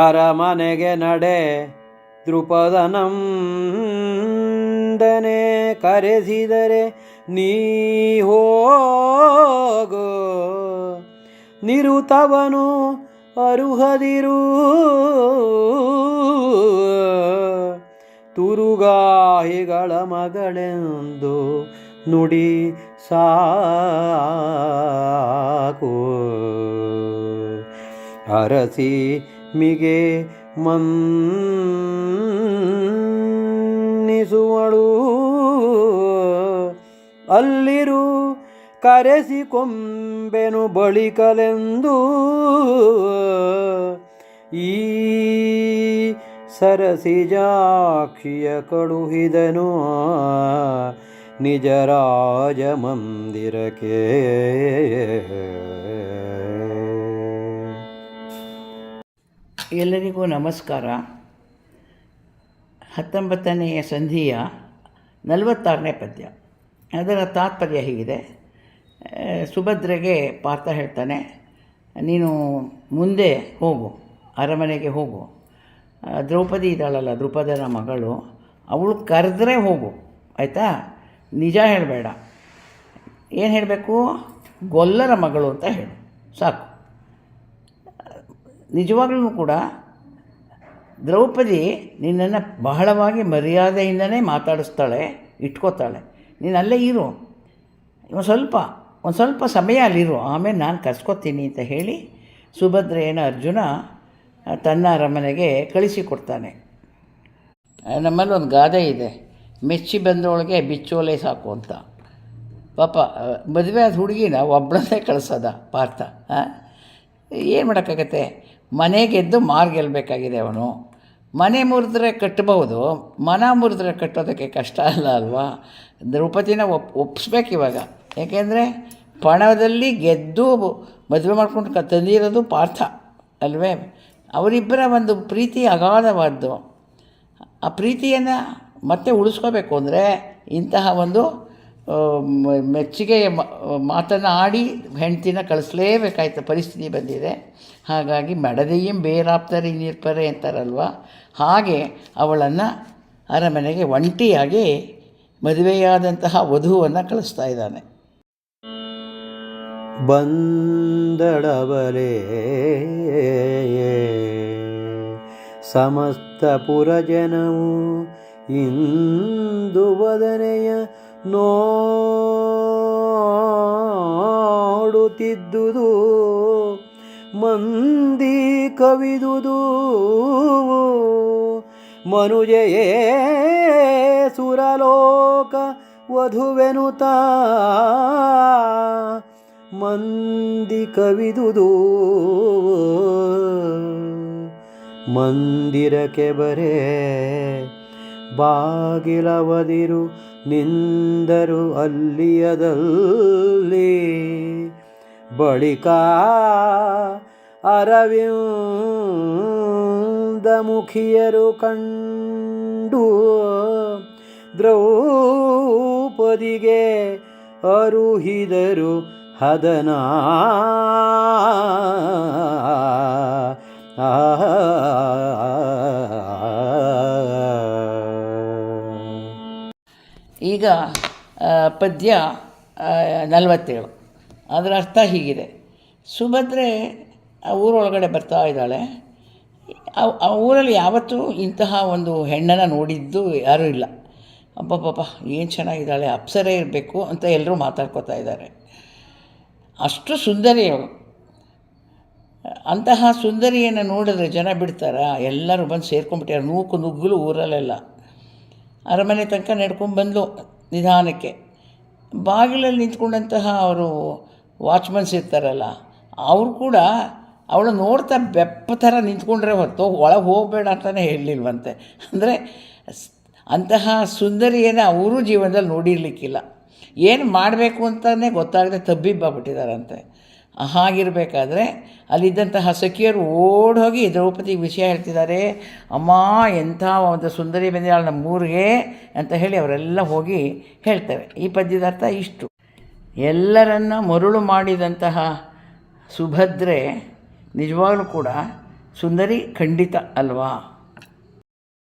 ಅರಮನೆಗೆ ನಡೆ ದೃಪದನಂದನೆ ಕರೆಸಿದರೆ ನೀ ಹೋಗೋ, ನಿರುತವನು ಅರುಹದಿರು ತುರುಗಾಹಿಗಳ ಮಗಳೆಂದು ನುಡಿ ಸಾಕು. ಅರಸಿ ಮಿಗೆ ಮನ್ನಿಸುವಳು ಅಲ್ಲಿರು ಕರೆಸಿಕೊಂಬೆನು ಬಳಿಕಲೆಂದು. ಈ ಸರಸಿಜಾಕ್ಷಿಯ ಕಳುಹಿದನು ನಿಜ ರಾಜ ಮಂದಿರಕ್ಕೆ. ಎಲ್ಲರಿಗೂ ನಮಸ್ಕಾರ. 19ನೆಯ ಸಂಧಿಯ 46ನೇ ಪದ್ಯ. ಅದರ ತಾತ್ಪರ್ಯ ಹೀಗಿದೆ. ಸುಭದ್ರೆಗೆ ಪಾರ್ಥ ಹೇಳ್ತಾನೆ, ನೀನು ಮುಂದೆ ಹೋಗು, ಅರಮನೆಗೆ ಹೋಗು. ದ್ರೌಪದಿ ಇದ್ದಾಳಲ್ಲ, ದ್ರುಪದನ ಮಗಳು, ಅವಳು ಕರೆದ್ರೆ ಹೋಗು, ಆಯಿತಾ? ನಿಜ ಹೇಳಬೇಡ. ಏನು ಹೇಳಬೇಕು? ಗೊಲ್ಲರ ಮಗಳು ಅಂತ ಹೇಳು, ಸಾಕು. ನಿಜವಾಗ್ಲೂ ಕೂಡ ದ್ರೌಪದಿ ನಿನ್ನನ್ನು ಬಹಳವಾಗಿ ಮರ್ಯಾದೆಯಿಂದನೇ ಮಾತಾಡಿಸ್ತಾಳೆ, ಇಟ್ಕೋತಾಳೆ. ನೀನು ಅಲ್ಲೇ ಇರು, ಒಂದು ಸ್ವಲ್ಪ ಸಮಯ ಅಲ್ಲಿರು, ಆಮೇಲೆ ನಾನು ಕರ್ಸ್ಕೊತೀನಿ ಅಂತ ಹೇಳಿ ಸುಭದ್ರೆಯನ್ನು ಅರ್ಜುನ ತನ್ನ ಅರಮನೆಗೆ ಕಳಿಸಿಕೊಡ್ತಾನೆ. ನಮ್ಮಲ್ಲಿ ಒಂದು ಗಾದೆ ಇದೆ, ಮೆಚ್ಚಿ ಬಂದವಳಿಗೆ ಬಿಚ್ಚೋಲೆ ಸಾಕು ಅಂತ. ಪಾಪ ಮದುವೆ ಆದ ಹುಡುಗಿನ ಒಬ್ಬಳನ್ನೇ ಕಳಿಸೋದ ಪಾರ್ಥ. ಏನು ಮಾಡೋಕ್ಕಾಗತ್ತೆ? ಮನೆ ಗೆದ್ದು ಮಾರು ಗೆಲ್ಲಬೇಕಾಗಿದೆ ಅವನು. ಮನೆ ಮುರಿದ್ರೆ ಕಟ್ಟಬಹುದು, ಮನ ಮುರಿದ್ರೆ ಕಟ್ಟೋದಕ್ಕೆ ಕಷ್ಟ ಅಲ್ಲ ಅಲ್ವಾ? ದ್ರೌಪದಿನ ಒಪ್ಪಿಸ್ಬೇಕು ಇವಾಗ. ಏಕೆಂದರೆ ಪಣದಲ್ಲಿ ಗೆದ್ದು ಮದುವೆ ಮಾಡ್ಕೊಂಡು ತಂದಿರೋದು ಪಾರ್ಥ ಅಲ್ವೇ? ಅವರಿಬ್ಬರ ಒಂದು ಪ್ರೀತಿ ಅಗಾಧವಾದ್ದು. ಆ ಪ್ರೀತಿಯನ್ನು ಮತ್ತೆ ಉಳಿಸ್ಕೋಬೇಕು ಅಂದರೆ ಇಂತಹ ಒಂದು ಮೆಚ್ಚುಗೆಯ ಮಾತನ್ನು ಆಡಿ ಹೆಂಡ್ತಿನ ಕಳಿಸ್ಲೇಬೇಕಾಯ್ತು ಪರಿಸ್ಥಿತಿ ಬಂದಿದೆ. ಹಾಗಾಗಿ ಮಡದೆಯಂ ಬೇರಾಪ್ತರಿ ನಿರ್ಪರೆ ಅಂತಾರಲ್ವ, ಹಾಗೆ ಅವಳನ್ನು ಅರಮನೆಗೆ ಒಂಟಿಯಾಗಿ ಮದುವೆಯಾದಂತಹ ವಧುವನ್ನು ಕಳಿಸ್ತಾ ಇದ್ದಾನೆ. ಬಂದಳವಲೇ ಸಮಸ್ತ ಪುರಜನವು ಇಂದು ವದನೆಯ ನೋಡುತ್ತಿದ್ದುದು, ಮಂದಿ ಕವಿದುದು ಮನುಜಯೇ ಸುರಲೋಕ ವಧುವೆನುತ. ಮಂದಿ ಕವಿದುದು ಮಂದಿರಕ್ಕೆ ಬರೇ ಬಾಗಿಲವದಿರು ನಿಂದರು ಅಲ್ಲಿಯದಲ್ಲಿ. ಬಳಿಕ ಅರವಿಂದ ಮುಖಿಯರು ಕಂಡು ದ್ರೌಪದಿಗೆ ಅರುಹಿದರು ಹದನ. ಈಗ ಪದ್ಯ 47. ಅದರ ಅರ್ಥ ಹೀಗಿದೆ. ಸುಭದ್ರೆ ಆ ಊರೊಳಗಡೆ ಬರ್ತಾ ಇದ್ದಾಳೆ. ಆ ಊರಲ್ಲಿ ಯಾವತ್ತೂ ಇಂತಹ ಒಂದು ಹೆಣ್ಣನ್ನು ನೋಡಿದ್ದು ಯಾರೂ ಇಲ್ಲ. ಅಬ್ಬಬ್ಬಬ್ಬ ಏನು ಚೆನ್ನಾಗಿದ್ದಾಳೆ, ಅಪ್ಸರೆ ಇರಬೇಕು ಅಂತ ಎಲ್ಲರೂ ಮಾತಾಡ್ಕೋತಾ ಇದ್ದಾರೆ. ಅಷ್ಟು ಸುಂದರಿ ಅವಳು. ಅಂತಹ ಸುಂದರಿಯನ್ನು ನೋಡಿದ್ರೆ ಜನ ಬಿಡ್ತಾರ? ಎಲ್ಲರೂ ಬಂದು ಸೇರ್ಕೊಂಡ್ಬಿಟ್ಟಾರೆ. ನುಗ್ಗಲು ಊರಲ್ಲೆಲ್ಲ. ಅರಮನೆ ತನಕ ನಡ್ಕೊಂಡ್ಬಂದು ನಿಧಾನಕ್ಕೆ ಬಾಗಿಲಲ್ಲಿ ನಿಂತ್ಕೊಂಡಂತಹ ಅವರು ವಾಚ್ಮನ್ಸ್ ಇರ್ತಾರಲ್ಲ, ಅವರು ಕೂಡ ಅವಳು ನೋಡ್ತಾ ಬೆಪ್ಪ ಥರ ನಿಂತ್ಕೊಂಡ್ರೆ ಹೊತ್ತು ಒಳಗೆ ಹೋಗಬೇಡ ಅಂತಲೇ ಹೇಳಲಿಲ್ವಂತೆ. ಅಂದರೆ ಅಂತಹ ಸುಂದರಿಯನ್ನು ಅವರೂ ಜೀವನದಲ್ಲಿ ನೋಡಿರಲಿಕ್ಕಿಲ್ಲ. ಏನು ಮಾಡಬೇಕು ಅಂತಲೇ ಗೊತ್ತಾಗದೆ ತಬ್ಬಿಬ್ಬಾಗ್ಬಿಟ್ಟಿದ್ದಾರಂತೆ. ಹಾಗಿರಬೇಕಾದ್ರೆ ಅಲ್ಲಿದ್ದಂತಹ ಸಖಿಯರು ಓಡಿ ಹೋಗಿ ದ್ರೌಪದಿಗೆ ವಿಷಯ ಹೇಳ್ತಿದ್ದಾರೆ. ಅಮ್ಮ, ಎಂಥ ಒಂದು ಸುಂದರಿ ಬಂದಿದ್ದಾಳೆ ನಮ್ಮೂರಿಗೆ ಅಂತ ಹೇಳಿ ಅವರೆಲ್ಲ ಹೋಗಿ ಹೇಳ್ತಾರೆ. ಈ ಪದ್ಯದ ಅರ್ಥ ಇಷ್ಟು. ಎಲ್ಲರನ್ನ ಮರುಳು ಮಾಡಿದಂತಹ ಸುಭದ್ರೆ ನಿಜವಾಗ್ಲೂ ಕೂಡ ಸುಂದರಿ ಖಂಡಿತ ಅಲ್ವಾ?